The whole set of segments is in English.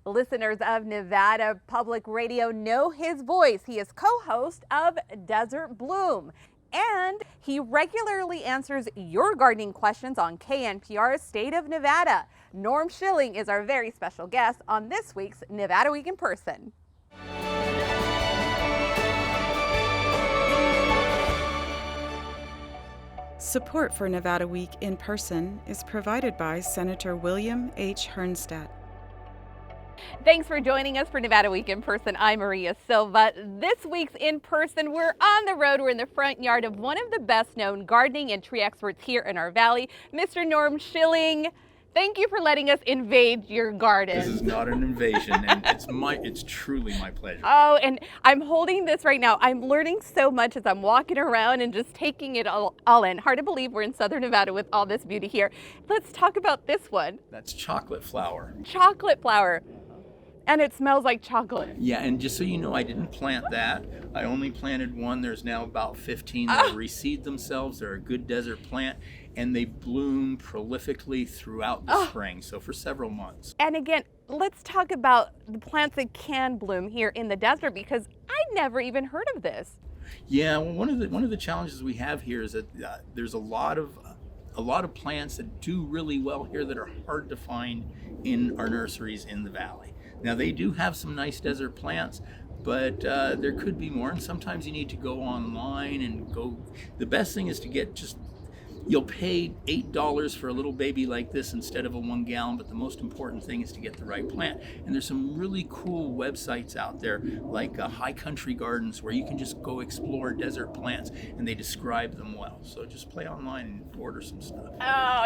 Listeners of Nevada Public Radio know his voice. He is co-host of Desert Bloom, and he regularly answers your gardening questions on KNPR's State of Nevada. Norm Schilling is our very special guest on this week's Nevada Week in Person. Support for Nevada Week in Person is provided by Senator William H. Hernstadt. Thanks for joining us for Nevada Week in Person. I'm Maria Silva. This week's In Person, we're on the road. We're in the front yard of one of the best known gardening and tree experts here in our valley, Mr. Norm Schilling. Thank you for letting us invade your garden. This is not an invasion, and it's truly my pleasure. Oh, and I'm holding this right now. I'm learning so much as I'm walking around and just taking it all in. Hard to believe we're in Southern Nevada with all this beauty here. Let's talk about this one. That's chocolate flower. Chocolate flower. And it smells like chocolate. Yeah, and just so you know, I didn't plant that. I only planted one. There's now about 15 that reseed themselves. They're a good desert plant, and they bloom prolifically throughout the spring, so for several months. And again, let's talk about the plants that can bloom here in the desert, because I never even heard of this. Yeah, well, one of the challenges we have here is that there's a lot of plants that do really well here that are hard to find in our nurseries in the valley. Now, they do have some nice desert plants, but there could be more, and sometimes you need to go online and go. The best thing is to get you'll pay $8 for a little baby like this instead of a 1 gallon, but the most important thing is to get the right plant. And there's some really cool websites out there, like High Country Gardens, where you can just go explore desert plants, and they describe them well. So just play online and order some stuff.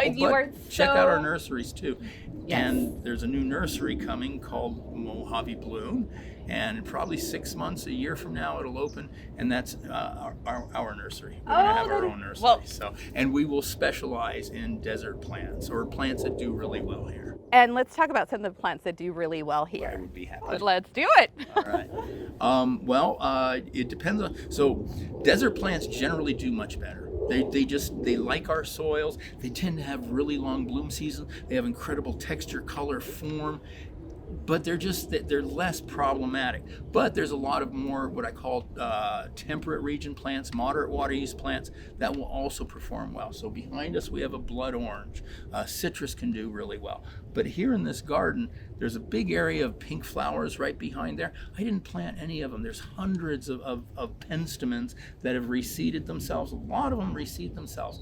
You are check out our nurseries too. Yes. And there's a new nursery coming called Mojave Bloom, and probably 6 months, a year from now, it'll open, and that's our nursery. We're gonna have our own nursery. And we will specialize in desert plants, or plants that do really well here. And let's talk about some of the plants that do really well here. I would be happy. Let's do it. All right. It depends on. So, desert plants generally do much better. They like our soils. They tend to have really long bloom seasons. They have incredible texture, color, form. But they're less problematic. But there's a lot of more what I call temperate region plants, moderate water use plants that will also perform well. So behind us we have a blood orange. Citrus can do really well. But here in this garden, there's a big area of pink flowers right behind there. I didn't plant any of them. There's hundreds of penstemons that have reseeded themselves. A lot of them reseed themselves.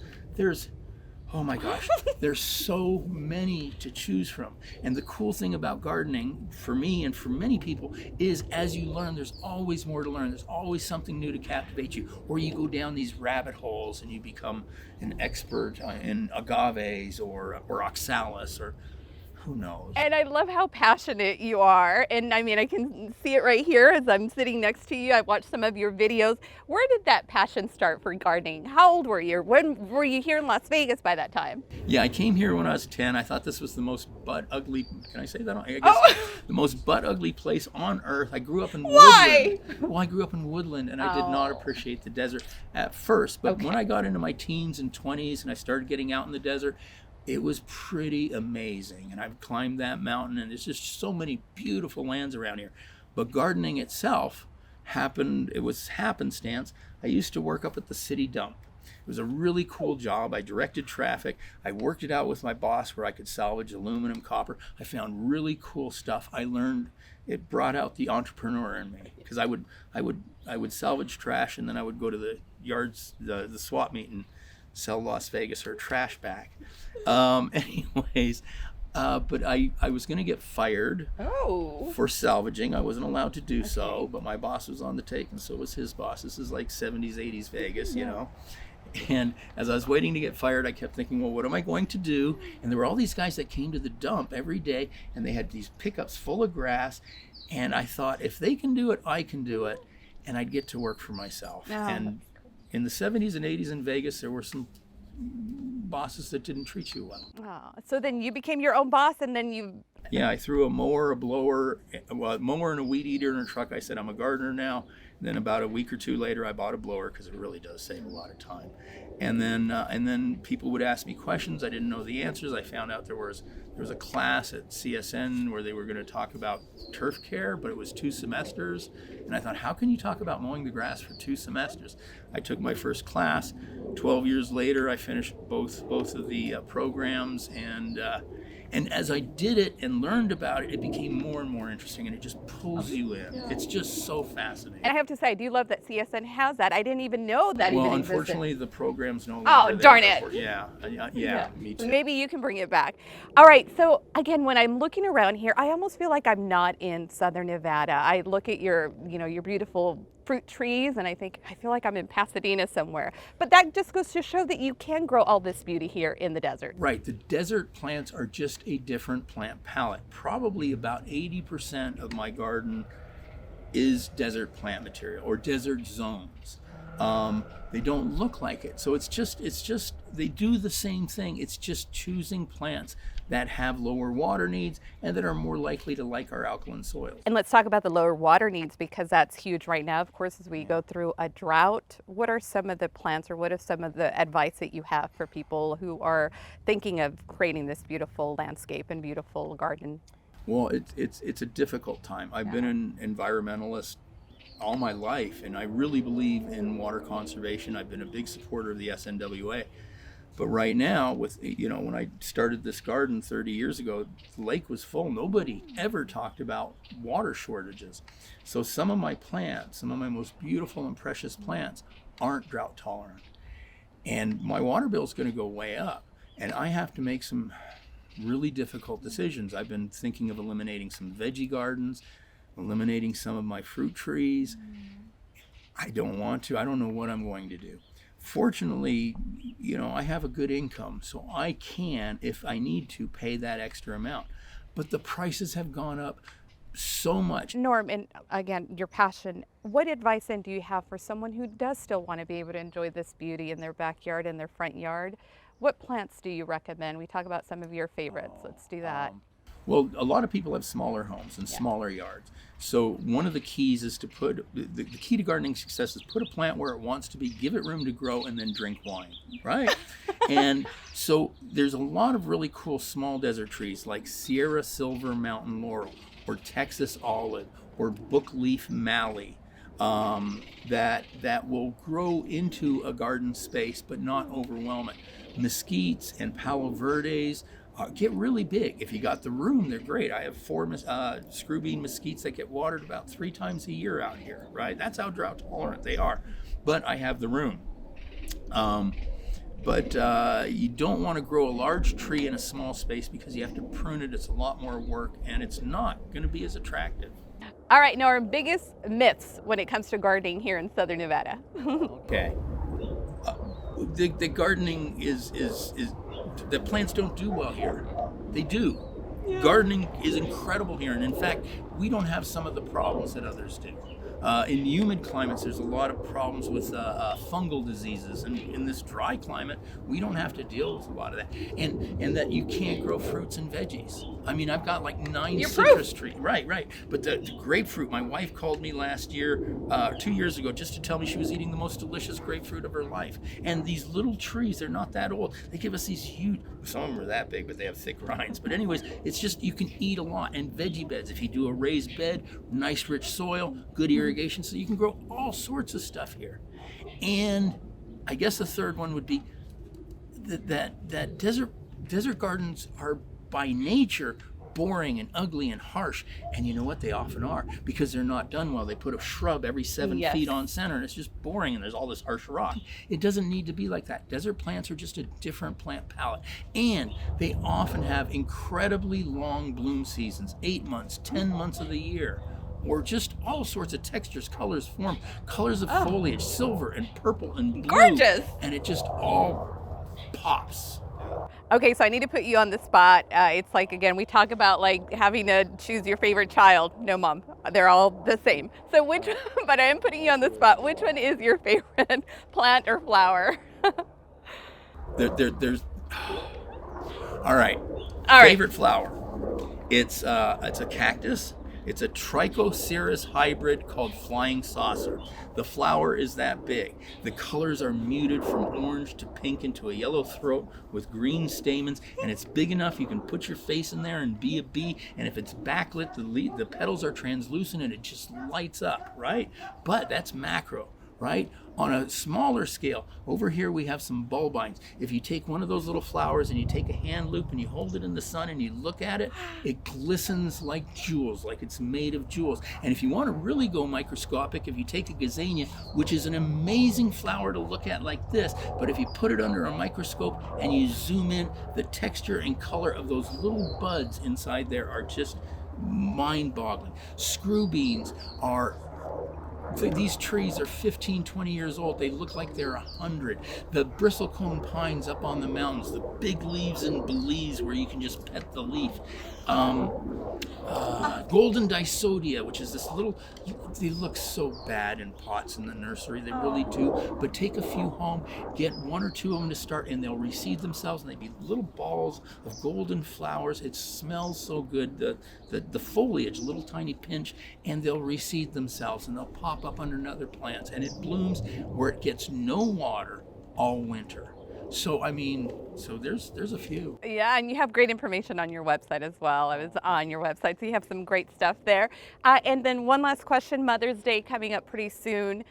Oh my gosh, there's so many to choose from. And the cool thing about gardening, for me and for many people, is as you learn, there's always more to learn. There's always something new to captivate you. Or you go down these rabbit holes and you become an expert in agaves or oxalis, or who knows. And I love how passionate you are. And I mean, I can see it right here as I'm sitting next to you. I watched some of your videos. Where did that passion start for gardening? How old were you? When were you here in Las Vegas by that time? Yeah, I came here when I was 10. I thought this was the most butt ugly, can I say that? I guess the most butt ugly place on earth. I grew up in Woodland. Well, I grew up in Woodland, and I did not appreciate the desert at first. But when I got into my teens and 20s and I started getting out in the desert, it was pretty amazing. And I've climbed that mountain, and there's just so many beautiful lands around here. But gardening itself it was happenstance. I used to work up at the city dump. It was a really cool job. I directed traffic. I worked it out with my boss where I could salvage aluminum, copper. I found really cool stuff. I learned, it brought out the entrepreneur in me, because I would salvage trash, and then I would go to the yards, the swap meet, and sell Las Vegas or trash back. Anyways, but I was going to get fired for salvaging. I wasn't allowed to do so, but my boss was on the take, and so was his boss. This is like 70s, 80s Vegas, you know. And as I was waiting to get fired, I kept thinking, well, what am I going to do? And there were all these guys that came to the dump every day, and they had these pickups full of grass. And I thought, if they can do it, I can do it. And I'd get to work for myself. And in the 70s and 80s in Vegas, there were some bosses that didn't treat you well. So then you became your own boss, and then you Yeah, I threw a mower, a blower, a mower and a weed eater in a truck. I said, I'm a gardener now. Then about a week or two later, I bought a blower because it really does save a lot of time. And then people would ask me questions. I didn't know the answers. I found out there was a class at CSN where they were going to talk about turf care, but it was 2 semesters. And I thought, how can you talk about mowing the grass for 2 semesters? I took my first class. 12 years later, I finished both of the programs, and as I did it and learned about it, it became more and more interesting, and it just pulls you in. It's just so fascinating. And I have to say, I do love that CSN has that. I didn't even know that Well, even existed. unfortunately, the program's no longer Oh, there. darn it. Yeah, me too. Maybe you can bring it back. All right, so again, when I'm looking around here, I almost feel like I'm not in Southern Nevada. I look at your beautiful fruit trees and I feel like I'm in Pasadena somewhere. But that just goes to show that you can grow all this beauty here in the desert. Right, the desert plants are just a different plant palette. Probably about 80% of my garden is desert plant material or desert zones. They don't look like it. So it's just, they do the same thing. It's just choosing plants that have lower water needs and that are more likely to like our alkaline soils. And let's talk about the lower water needs because that's huge right now, of course, as we go through a drought. What are some of the plants or what are some of the advice that you have for people who are thinking of creating this beautiful landscape and beautiful garden? Well, it's a difficult time. I've been an environmentalist all my life, and I really believe in water conservation. I've been a big supporter of the SNWA. But right now, when I started this garden 30 years ago, the lake was full. Nobody ever talked about water shortages. So some of my plants, some of my most beautiful and precious plants, aren't drought tolerant. And my water bill is going to go way up. And I have to make some really difficult decisions. I've been thinking of eliminating some veggie gardens, eliminating some of my fruit trees. I don't want to. I don't know what I'm going to do. Fortunately, I have a good income, so I can, if I need to, pay that extra amount. But the prices have gone up so much. Norm, and again, your passion, what advice then do you have for someone who does still want to be able to enjoy this beauty in their backyard and their front yard? What plants do you recommend? We talk about some of your favorites. Let's do that. Well, a lot of people have smaller homes and smaller yards. So one of the keys is to put, the key to gardening success is put a plant where it wants to be, give it room to grow, and then drink wine, right? And so there's a lot of really cool small desert trees like Sierra Silver Mountain Laurel or Texas Olive or Bookleaf Mallee that will grow into a garden space but not overwhelm it. Mesquites and Palo Verdes get really big. If you got the room, they're great. I have 4 screw bean mesquites that get watered about 3 times a year out here, right? That's how drought tolerant they are. But I have the room. But you don't want to grow a large tree in a small space because you have to prune it. It's a lot more work and it's not going to be as attractive. All right, now our biggest myths when it comes to gardening here in Southern Nevada. Okay. The gardening is the plants don't do well here. They do. Yeah. Gardening is incredible here, and in fact, we don't have some of the problems that others do. In humid climates, there's a lot of problems with fungal diseases, and in this dry climate, we don't have to deal with a lot of that. And that you can't grow fruits and veggies. I mean, I've got like 9 citrus trees. Right. But the grapefruit, my wife called me last year, 2 years ago, just to tell me she was eating the most delicious grapefruit of her life. And these little trees, they're not that old. They give us these huge, some of them are that big, but they have thick rinds. But anyways, it's just, you can eat a lot. And veggie beds, if you do a raised bed, nice rich soil, good irrigation, so you can grow all sorts of stuff here. And I guess the third one would be that desert gardens are by nature boring and ugly and harsh, and you know what, they often are because they're not done well. They put a shrub every 7 feet on center and it's just boring and there's all this harsh rock. It doesn't need to be like that. Desert plants are just a different plant palette, and they often have incredibly long bloom seasons, 8 months, 10 months of the year, or just all sorts of textures, colors, form, colors of foliage, silver and purple and blue. Gorgeous! And it just all pops. Okay, so I need to put you on the spot. It's like, again, we talk about like having to choose your favorite child. No, Mom, they're all the same. So but I am putting you on the spot. Which one is your favorite plant or flower? There's, all right. Favorite flower. It's a cactus. It's a Trichoceros hybrid called Flying Saucer. The flower is that big. The colors are muted from orange to pink into a yellow throat with green stamens, and it's big enough you can put your face in there and be a bee. And if it's backlit, the petals are translucent and it just lights up, right? But that's macro, right? On a smaller scale, over here we have some bulbines. If you take one of those little flowers and you take a hand loop and you hold it in the sun and you look at it, it glistens like jewels, like it's made of jewels. And if you want to really go microscopic, if you take a gazania, which is an amazing flower to look at like this, but if you put it under a microscope and you zoom in, the texture and color of those little buds inside there are just mind-boggling. Screw beans are these trees are 15, 20 years old. They look like they're 100. The bristlecone pines up on the mountains, the big leaves and belize where you can just pet the leaf. Golden Dysodia, which is this little, they look so bad in pots in the nursery, they really do, but take a few home, get one or two of them to start, and they'll reseed themselves, and they'll be little balls of golden flowers. It smells so good, the foliage, little tiny pinch, and they'll reseed themselves, and they'll pop up under other plants, and it blooms where it gets no water all winter. So, I mean, there's a few. Yeah, and you have great information on your website as well. I was on your website, so you have some great stuff there. And then one last question, Mother's Day coming up pretty soon.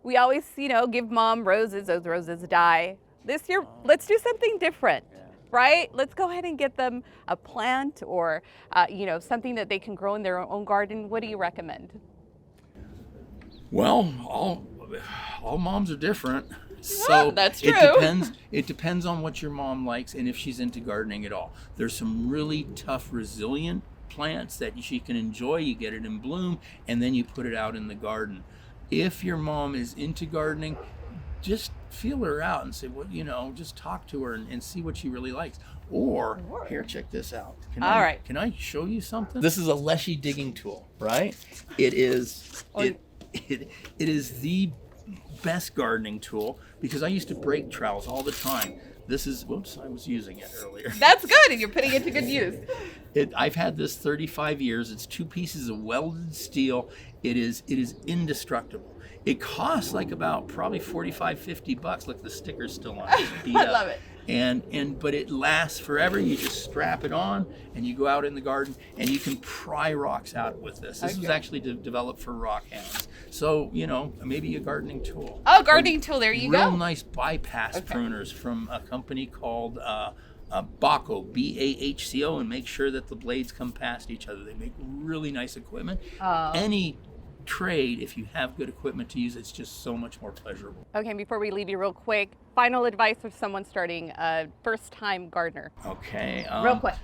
We always, give mom roses. Those roses die. This year, let's do something different, right? Let's go ahead and get them a plant or, something that they can grow in their own garden. What do you recommend? Well, all moms are different. So that's true. It depends on what your mom likes and if she's into gardening at all. There's some really tough, resilient plants that she can enjoy. You get it in bloom, and then you put it out in the garden. If your mom is into gardening, just feel her out and say, well, just talk to her and see what she really likes. Or here, check this out. Can I show you something? This is a Leshy digging tool, right? It is it is the best gardening tool because I used to break trowels all the time. This is, I was using it earlier. That's good, and you're putting it to good use. I've had this 35 years. It's 2 pieces of welded steel. It is indestructible. It costs like about probably $45-50. Look, the sticker's still on. I love it. But it lasts forever. You just strap it on and you go out in the garden and you can pry rocks out with this. This was actually developed for rock hounds. So, maybe a gardening tool. Oh, gardening tool, there you go. Real nice bypass pruners from a company called Bahco, BAHCO, and make sure that the blades come past each other. They make really nice equipment. Any trade, if you have good equipment to use, it's just so much more pleasurable. Okay, before we leave you real quick, final advice for someone starting a first-time gardener. Okay. Real quick.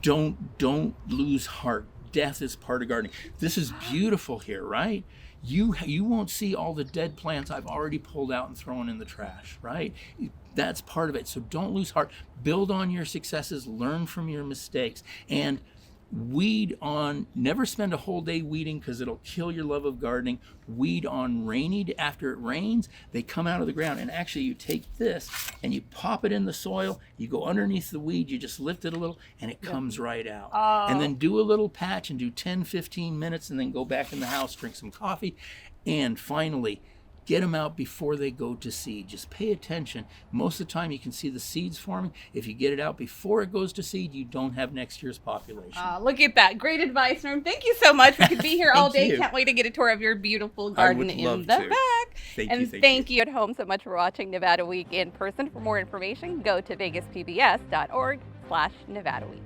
Don't lose heart. Death is part of gardening. This is beautiful here, right? You won't see all the dead plants I've already pulled out and thrown in the trash, right? That's part of it. So don't lose heart. Build on your successes. Learn from your mistakes. And weed on, never spend a whole day weeding because it'll kill your love of gardening. Weed on after it rains, they come out of the ground. And actually you take this and you pop it in the soil, you go underneath the weed, you just lift it a little and it comes right out. And then do a little patch and do 10-15 minutes and then go back in the house, drink some coffee. And finally, get them out before they go to seed. Just pay attention. Most of the time you can see the seeds forming. If you get it out before it goes to seed, you don't have next year's population. Look at that. Great advice, Norm. Thank you so much. We could be here all day. You. Can't wait to get a tour of your beautiful garden in the back. Thank you at home so much for watching Nevada Week in person. For more information, go to vegaspbs.org/Nevada Week.